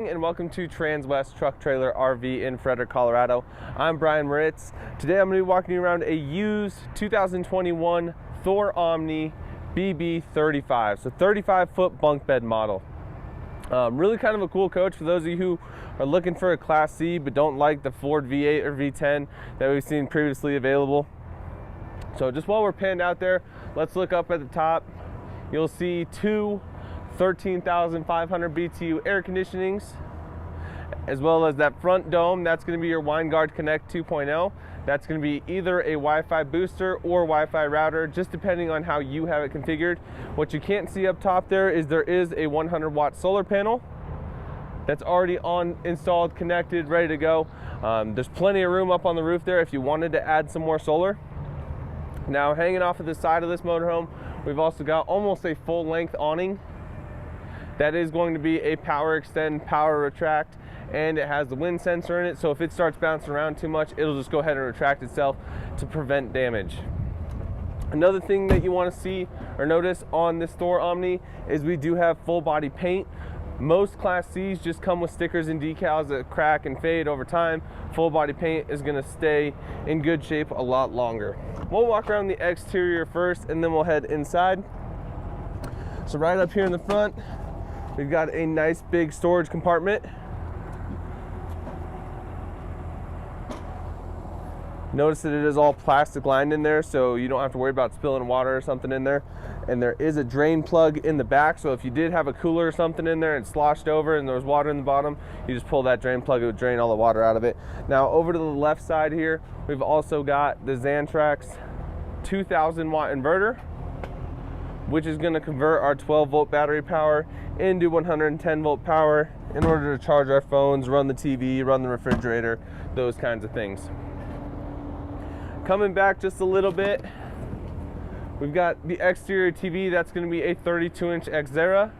And welcome to Transwest Truck Trailer RV in Frederick, Colorado. I'm Brian Moritz. Today I'm going to be walking you around a used 2021 Thor Omni BB35, so 35-foot bunk bed model. Really kind of a cool coach for those of you who are looking for a Class C but don't like the Ford V8 or V10 that we've seen previously available. So just while we're panned out there, let's look up at the top. You'll see two 13,500 BTU air conditionings, as well as that front dome. That's going to be your WineGuard Connect 2.0. That's going to be either a Wi-Fi booster or Wi-Fi router, just depending on how you have it configured. What you can't see up top there is a 100-watt solar panel that's already installed, connected, ready to go. There's plenty of room up on the roof there if you wanted to add some more solar. Now, hanging off of the side of this motorhome, we've also got almost a full-length awning. That is going to be a power extend, power retract, and it has the wind sensor in it, so if it starts bouncing around too much, it'll just go ahead and retract itself to prevent damage. Another thing that you want to see or notice on this Thor Omni is we do have full body paint. Most Class C's just come with stickers and decals that crack and fade over time. Full body paint is going to stay in good shape a lot longer. We'll walk around the exterior first and then we'll head inside. So right up here in the front, we've got a nice big storage compartment. Notice that it is all plastic lined in there, so you don't have to worry about spilling water or something in there. And there is a drain plug in the back, so if you did have a cooler or something in there and sloshed over and there was water in the bottom, you just pull that drain plug, it would drain all the water out of it. Now over to the left side here, we've also got the Xantrax 2000 watt inverter, which is going to convert our 12-volt battery power into 110-volt power in order to charge our phones, run the TV, run the refrigerator, those kinds of things. Coming back just a little bit, we've got the exterior TV. That's going to be a 32-inch Xera.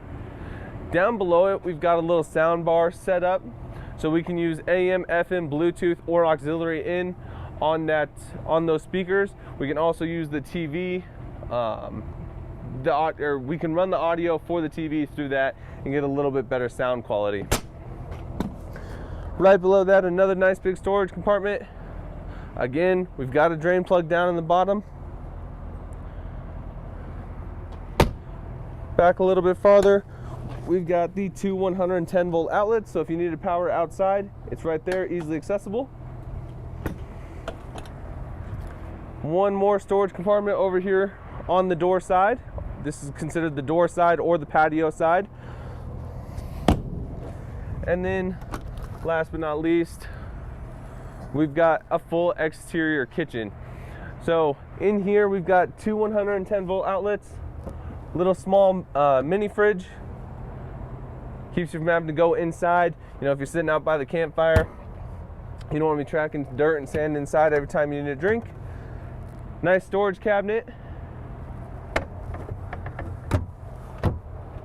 Down below it, we've got a little sound bar set up, so we can use AM, FM, Bluetooth, or auxiliary in on those speakers. We can also use the TV. We can run the audio for the TV through that and get a little bit better sound quality. Right below that, another nice big storage compartment. Again, we've got a drain plug down in the bottom. Back a little bit farther, we've got the two 110-volt outlets, so if you need to power outside, it's right there, easily accessible. One more storage compartment over here on the door side. This is considered the door side or the patio side. And then, last but not least, we've got a full exterior kitchen. So in here, we've got two 110-volt outlets, little small mini fridge. Keeps you from having to go inside. You know, if you're sitting out by the campfire, you don't want to be tracking dirt and sand inside every time you need a drink. Nice storage cabinet.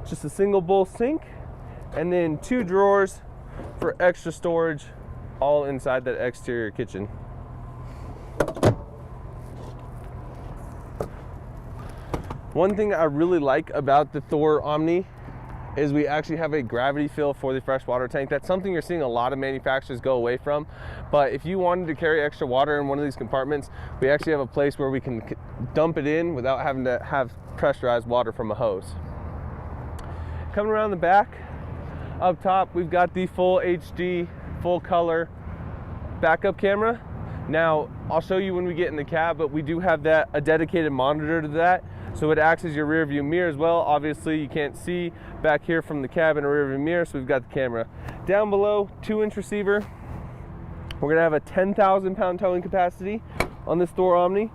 Just a single bowl sink, and then two drawers for extra storage all inside that exterior kitchen. One thing I really like about the Thor Omni is we actually have a gravity fill for the freshwater tank. That's something you're seeing a lot of manufacturers go away from, but if you wanted to carry extra water in one of these compartments, we actually have a place where we can dump it in without having to have pressurized water from a hose. Coming around the back, up top, we've got the full HD, full color backup camera. Now, I'll show you when we get in the cab, but we do have a dedicated monitor to that, so it acts as your rear view mirror as well. Obviously, you can't see back here from the cab in a rear view mirror, so we've got the camera. Down below, 2-inch receiver. We're gonna have a 10,000-pound towing capacity on this Thor Omni.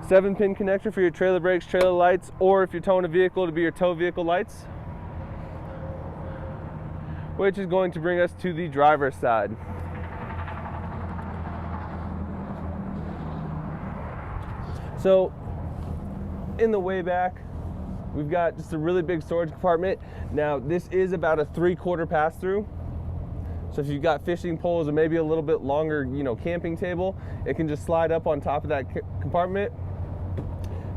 7-pin connector for your trailer brakes, trailer lights, or if you're towing a vehicle, to be your tow vehicle lights, which is going to bring us to the driver's side. So in the way back, we've got just a really big storage compartment. Now this is about a 3/4 pass through. So if you've got fishing poles or maybe a little bit longer, camping table, it can just slide up on top of that compartment.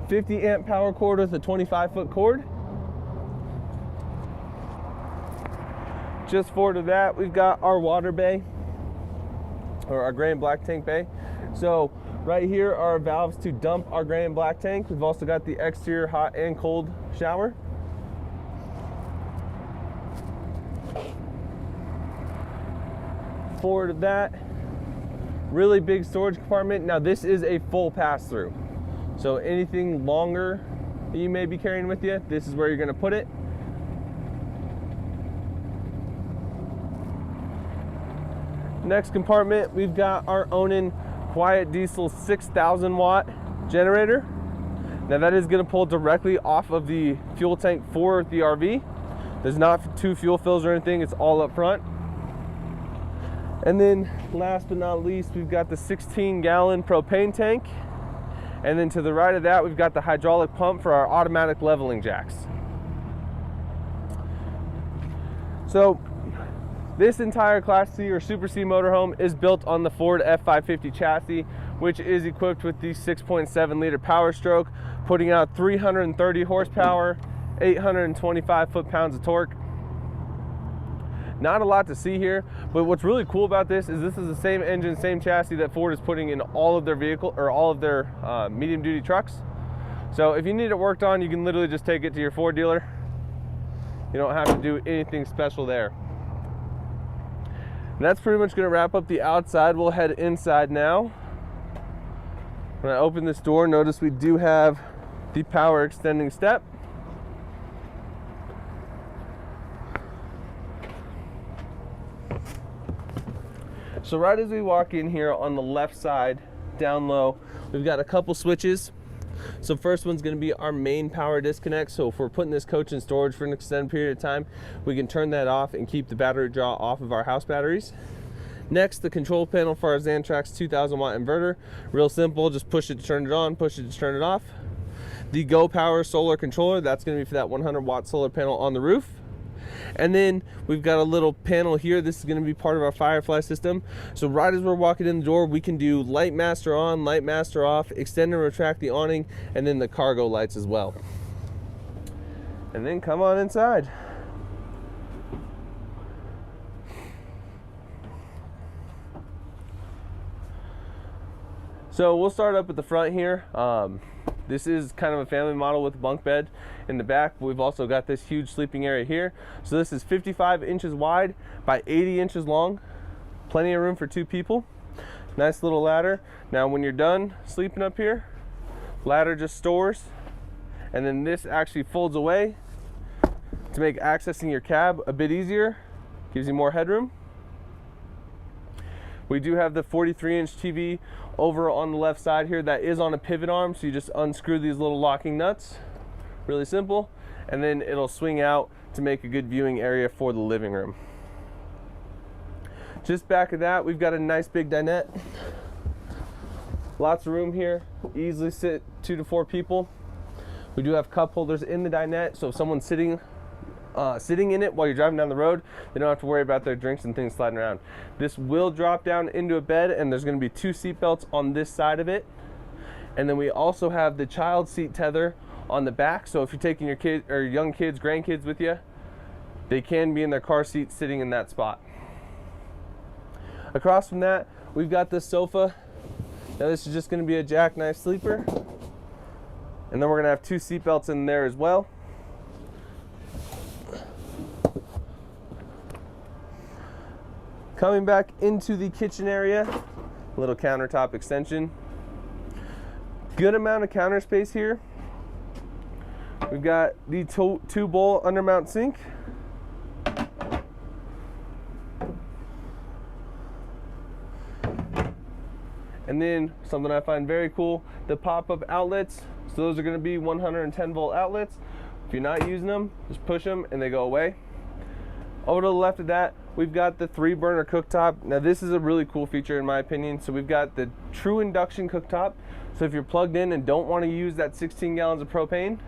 50 amp power cord with a 25-foot cord. Just forward of that, we've got our water bay, or our gray and black tank bay. So right here are our valves to dump our gray and black tank. We've also got the exterior hot and cold shower. Forward of that, really big storage compartment. Now this is a full pass-through, so anything longer that you may be carrying with you, this is where you're going to put it. Next compartment, we've got our Onan quiet diesel 6,000 watt generator. Now that is going to pull directly off of the fuel tank for the RV. There's not two fuel fills or anything, it's all up front. And then last but not least, we've got the 16-gallon propane tank. And then to the right of that, we've got the hydraulic pump for our automatic leveling jacks. So this entire Class C or Super C motorhome is built on the Ford F550 chassis, which is equipped with the 6.7 liter Power Stroke, putting out 330 horsepower, 825 foot-pounds of torque. Not a lot to see here, but what's really cool about this is the same engine, same chassis that Ford is putting in all of their vehicle or all of their medium-duty trucks. So if you need it worked on, you can literally just take it to your Ford dealer. You don't have to do anything special there. And that's pretty much going to wrap up the outside. We'll head inside now. When I open this door, notice we do have the power extending step. So right as we walk in here on the left side, down low, we've got a couple switches. So first one's going to be our main power disconnect. So if we're putting this coach in storage for an extended period of time, we can turn that off and keep the battery draw off of our house batteries. Next, the control panel for our Xantrax 2000 watt inverter. Real simple, just push it to turn it on, push it to turn it off. The Go Power solar controller, that's going to be for that 100 watt solar panel on the roof. And then we've got a little panel here. This is going to be part of our Firefly system. So right as we're walking in the door, we can do light master on, light master off, extend and retract the awning, and then the cargo lights as well. And then come on inside. So we'll start up at the front here. This is kind of a family model with a bunk bed in the back. We've also got this huge sleeping area here. So this is 55 inches wide by 80 inches long. Plenty of room for two people. Nice little ladder. Now when you're done sleeping up here, ladder just stores, and then this actually folds away to make accessing your cab a bit easier. Gives you more headroom. We do have the 43-inch TV over on the left side here that is on a pivot arm, so you just unscrew these little locking nuts. Really simple, and then it'll swing out to make a good viewing area for the living room. Just back of that, we've got a nice big dinette. Lots of room here, easily sit 2 to 4 people. We do have cup holders in the dinette, so if someone's sitting in it while you're driving down the road, they don't have to worry about their drinks and things sliding around. This will drop down into a bed, and there's going to be 2 seat belts on this side of it. And then we also have the child seat tether on the back, so if you're taking your kids or young kids, grandkids with you, they can be in their car seat sitting in that spot. Across from that, we've got this sofa. Now this is just going to be a jackknife sleeper, and then we're going to have 2 seat belts in there as well. Coming back into the kitchen area, little countertop extension. Good amount of counter space here. We've got the 2-bowl undermount sink. And then something I find very cool, the pop-up outlets. So those are going to be 110 volt outlets. If you're not using them, just push them and they go away. Over to the left of that, we've got the 3-burner cooktop. Now this is a really cool feature in my opinion. So we've got the true induction cooktop. So if you're plugged in and don't want to use that 16 gallons of propane,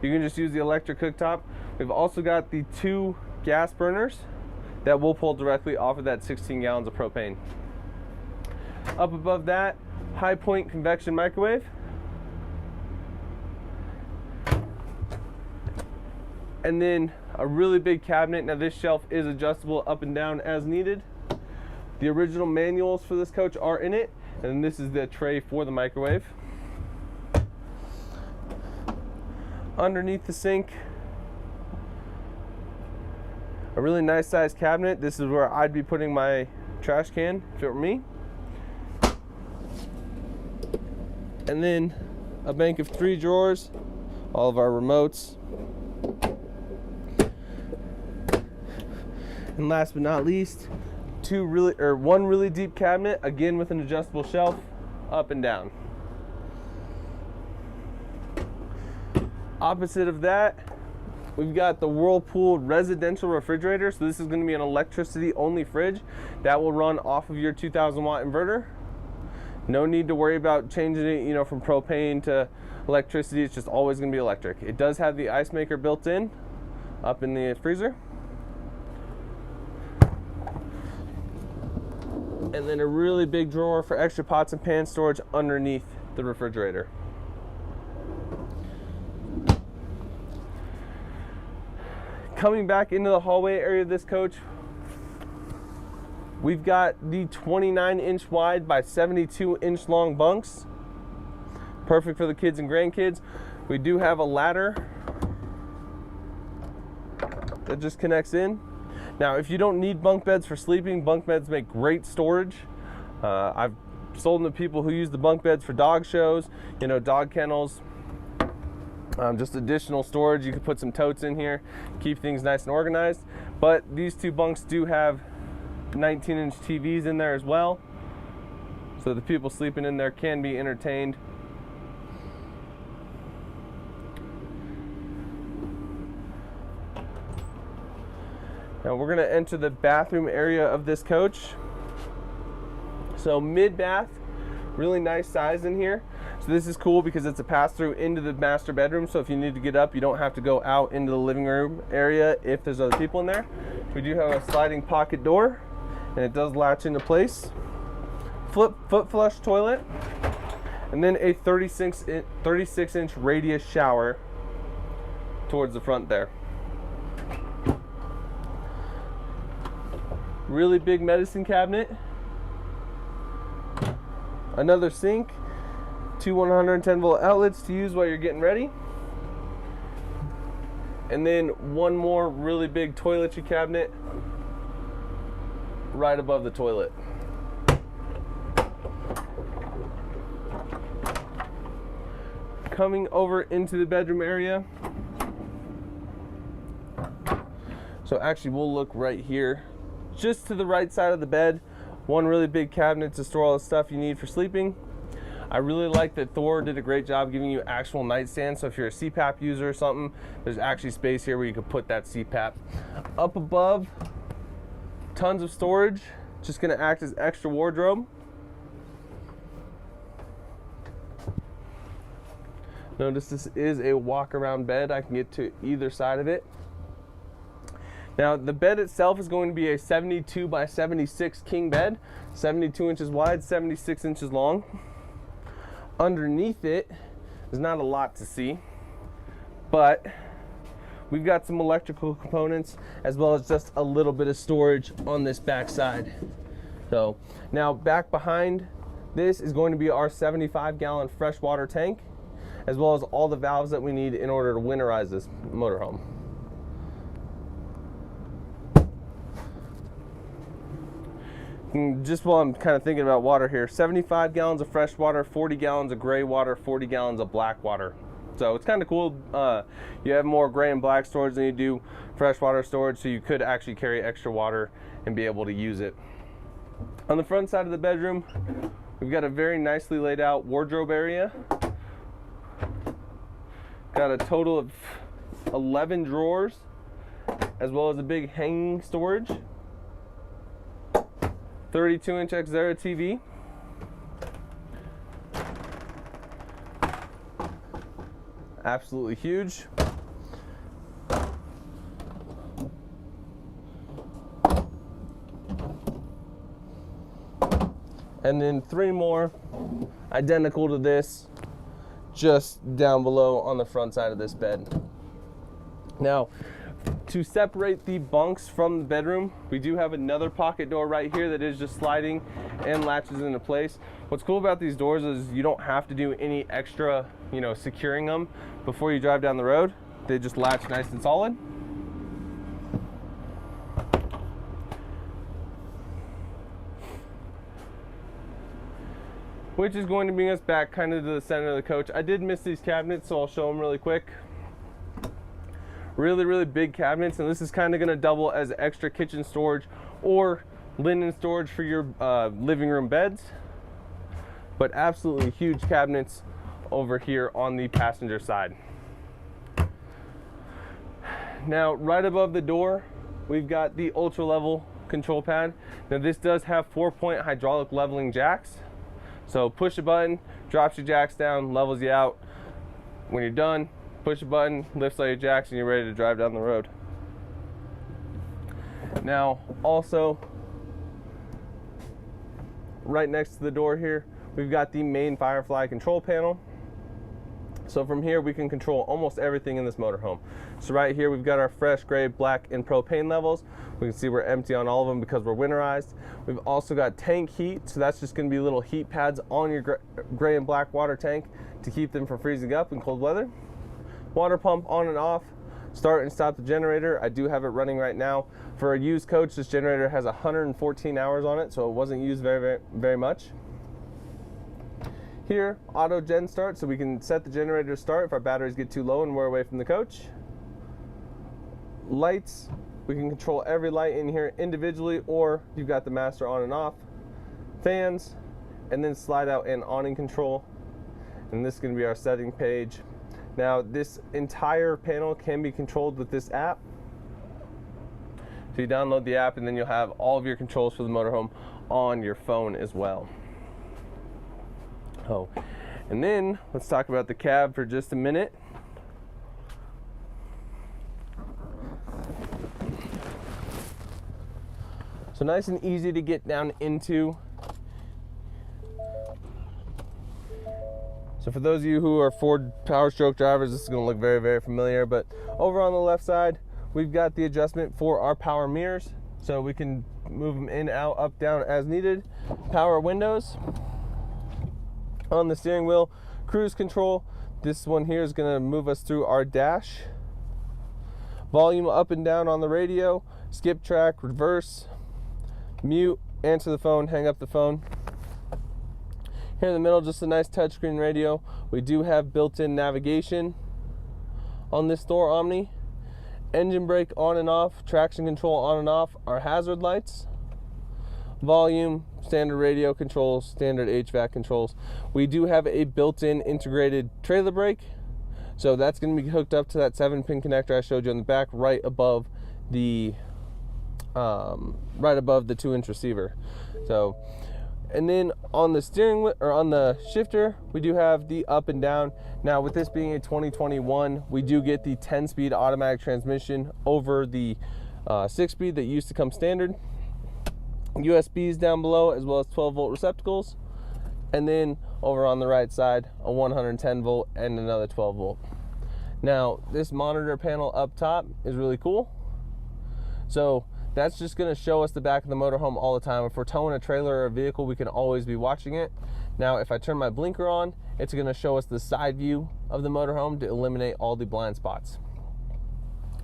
you can just use the electric cooktop. We've also got the 2 gas burners that will pull directly off of that 16 gallons of propane. Up above that, high point convection microwave. And then A really big cabinet. Now this shelf is adjustable up and down as needed. The original manuals for this coach are in it, and this is the tray for the microwave. Underneath the sink, a really nice sized cabinet. This is where I'd be putting my trash can if it were me. And then a bank of 3 drawers, all of our remotes. And last but not least, one really deep cabinet, again with an adjustable shelf, up and down. Opposite of that, we've got the Whirlpool residential refrigerator. So this is going to be an electricity only fridge that will run off of your 2000 watt inverter. No need to worry about changing it, from propane to electricity. It's just always going to be electric. It does have the ice maker built in up in the freezer. And then a really big drawer for extra pots and pan storage underneath the refrigerator. Coming back into the hallway area of this coach, we've got the 29-inch wide by 72-inch long bunks. Perfect for the kids and grandkids. We do have a ladder that just connects in. Now, if you don't need bunk beds for sleeping, bunk beds make great storage. I've sold them to people who use the bunk beds for dog shows, dog kennels. Just additional storage. You could put some totes in here, keep things nice and organized. But these 2 bunks do have 19-inch TVs in there as well, so the people sleeping in there can be entertained. Now we're going to enter the bathroom area of this coach. So mid-bath, really nice size in here. So this is cool because it's a pass-through into the master bedroom. So if you need to get up, you don't have to go out into the living room area if there's other people in there. We do have a sliding pocket door, and it does latch into place. Foot flush toilet, and then a 36-inch radius shower towards the front there. Really big medicine cabinet. Another sink. 2 110 volt outlets to use while you're getting ready. And then one more really big toiletry cabinet right above the toilet. Coming over into the bedroom area. So actually we'll look right here. Just to the right side of the bed, one really big cabinet to store all the stuff you need for sleeping. I really like that Thor did a great job giving you actual nightstand, so if you're a CPAP user or something, there's actually space here where you could put that CPAP. Up above, tons of storage, just gonna act as extra wardrobe. Notice this is a walk-around bed. I can get to either side of it. Now the bed itself is going to be a 72 by 76 king bed, 72 inches wide, 76 inches long. Underneath it, there's not a lot to see, but we've got some electrical components as well as just a little bit of storage on this back side. So now back behind this is going to be our 75-gallon freshwater tank, as well as all the valves that we need in order to winterize this motorhome. And just while I'm kind of thinking about water here, 75 gallons of fresh water, 40 gallons of gray water, 40 gallons of black water. So it's kind of cool. You have more gray and black storage than you do freshwater storage, so you could actually carry extra water and be able to use it. On the front side of the bedroom, we've got a very nicely laid out wardrobe area. Got a total of 11 drawers, as well as a big hanging storage. 32-inch Xera TV. Absolutely huge. And then 3 more identical to this, just down below on the front side of this bed. Now, To separate the bunks from the bedroom, we do have another pocket door right here that is just sliding and latches into place. What's cool about these doors is you don't have to do any extra, securing them before you drive down the road. They just latch nice and solid. Which is going to bring us back kind of to the center of the coach. I did miss these cabinets, so I'll show them really quick. Really big cabinets, and this is kind of going to double as extra kitchen storage or linen storage for your living room beds. But absolutely huge cabinets over here on the passenger side. Now, right above the door, we've got the ultra level control pad. Now, this does have 4-point hydraulic leveling jacks. So push a button, drops your jacks down, levels you out. When you're done, push a button, lifts all your jacks, and you're ready to drive down the road. Now, also, right next to the door here, we've got the main Firefly control panel. So from here, we can control almost everything in this motorhome. So right here, we've got our fresh gray, black, and propane levels. We can see we're empty on all of them because we're winterized. We've also got tank heat, so that's just gonna be little heat pads on your gray and black water tank to keep them from freezing up in cold weather. Water pump on and off, start and stop the generator. I do have it running right now. For a used coach, this generator has 114 hours on it, so it wasn't used very much. Here, auto gen start, so we can set the generator to start if our batteries get too low and we're away from the coach. Lights, we can control every light in here individually, or you've got the master on and off. Fans, and then slide out and awning control. And this is going to be our setting page. Now, this entire panel can be controlled with this app. So you download the app, and then you'll have all of your controls for the motorhome on your phone as well. Oh, and then let's talk about the cab for just a minute. So nice and easy to get down into. So for those of you who are Ford Power Stroke drivers, this is going to look very familiar, but over on the left side, we've got the adjustment for our power mirrors. So we can move them in, out, up, down as needed. Power windows. On the steering wheel, cruise control. This one here is going to move us through our dash. Volume up and down on the radio. Skip track, reverse, mute, answer the phone, hang up the phone. Here in the middle, just a nice touchscreen radio. We do have built-in navigation on this Thor Omni. Engine brake on and off, traction control on and off, our hazard lights. Volume, standard radio controls, standard HVAC controls. We do have a built-in integrated trailer brake. So that's going to be hooked up to that 7-pin connector I showed you on the back, right above the 2-inch receiver. So, and then on the steering wheel, or on the shifter, we do have the up and down. Now, with this being a 2021, we do get the 10-speed automatic transmission over the 6-speed that used to come standard. USBs down below, as well as 12-volt receptacles. And then over on the right side, a 110-volt and another 12-volt. Now, this monitor panel up top is really cool. So that's just going to show us the back of the motorhome all the time. If we're towing a trailer or a vehicle, we can always be watching it. Now, if I turn my blinker on, it's going to show us the side view of the motorhome to eliminate all the blind spots.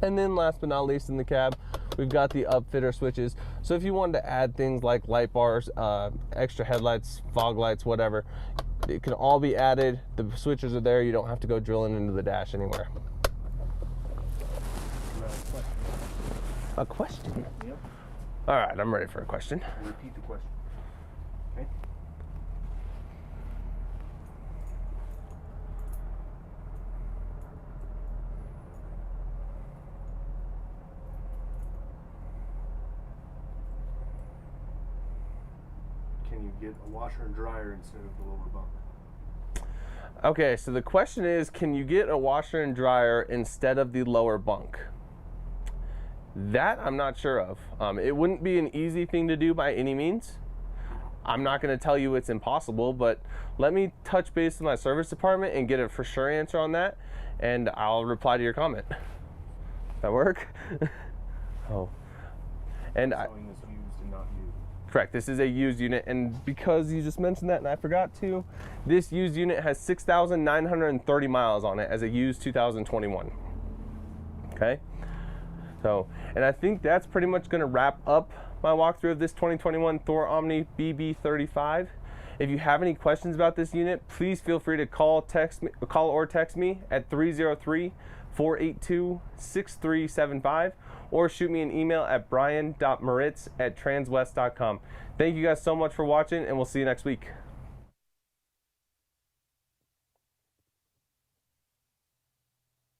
And then last but not least in the cab, we've got the upfitter switches. So if you wanted to add things like light bars, extra headlights, fog lights, whatever, it can all be added. The switches are there. You don't have to go drilling into the dash anywhere. A question? Yep. All right, I'm ready for a question. Repeat the question. Okay. Can you get a washer and dryer instead of the lower bunk? Okay, so the question is, can you get a washer and dryer instead of the lower bunk? That I'm not sure of. It wouldn't be an easy thing to do by any means. I'm not going to tell you it's impossible, but let me touch base with my service department and get a for sure answer on that, and I'll reply to your comment. That work? Oh, and Selling this used and not new. correct, this is a used unit, and because you just mentioned that and I forgot to, this used unit has 6,930 miles on it as a used 2021. Okay, so, and I think that's pretty much going to wrap up my walkthrough of this 2021 Thor Omni BB35. If you have any questions about this unit, please feel free to call or text me at 303-482-6375, or shoot me an email at brian.moritz@transwest.com. Thank you guys so much for watching, and we'll see you next week.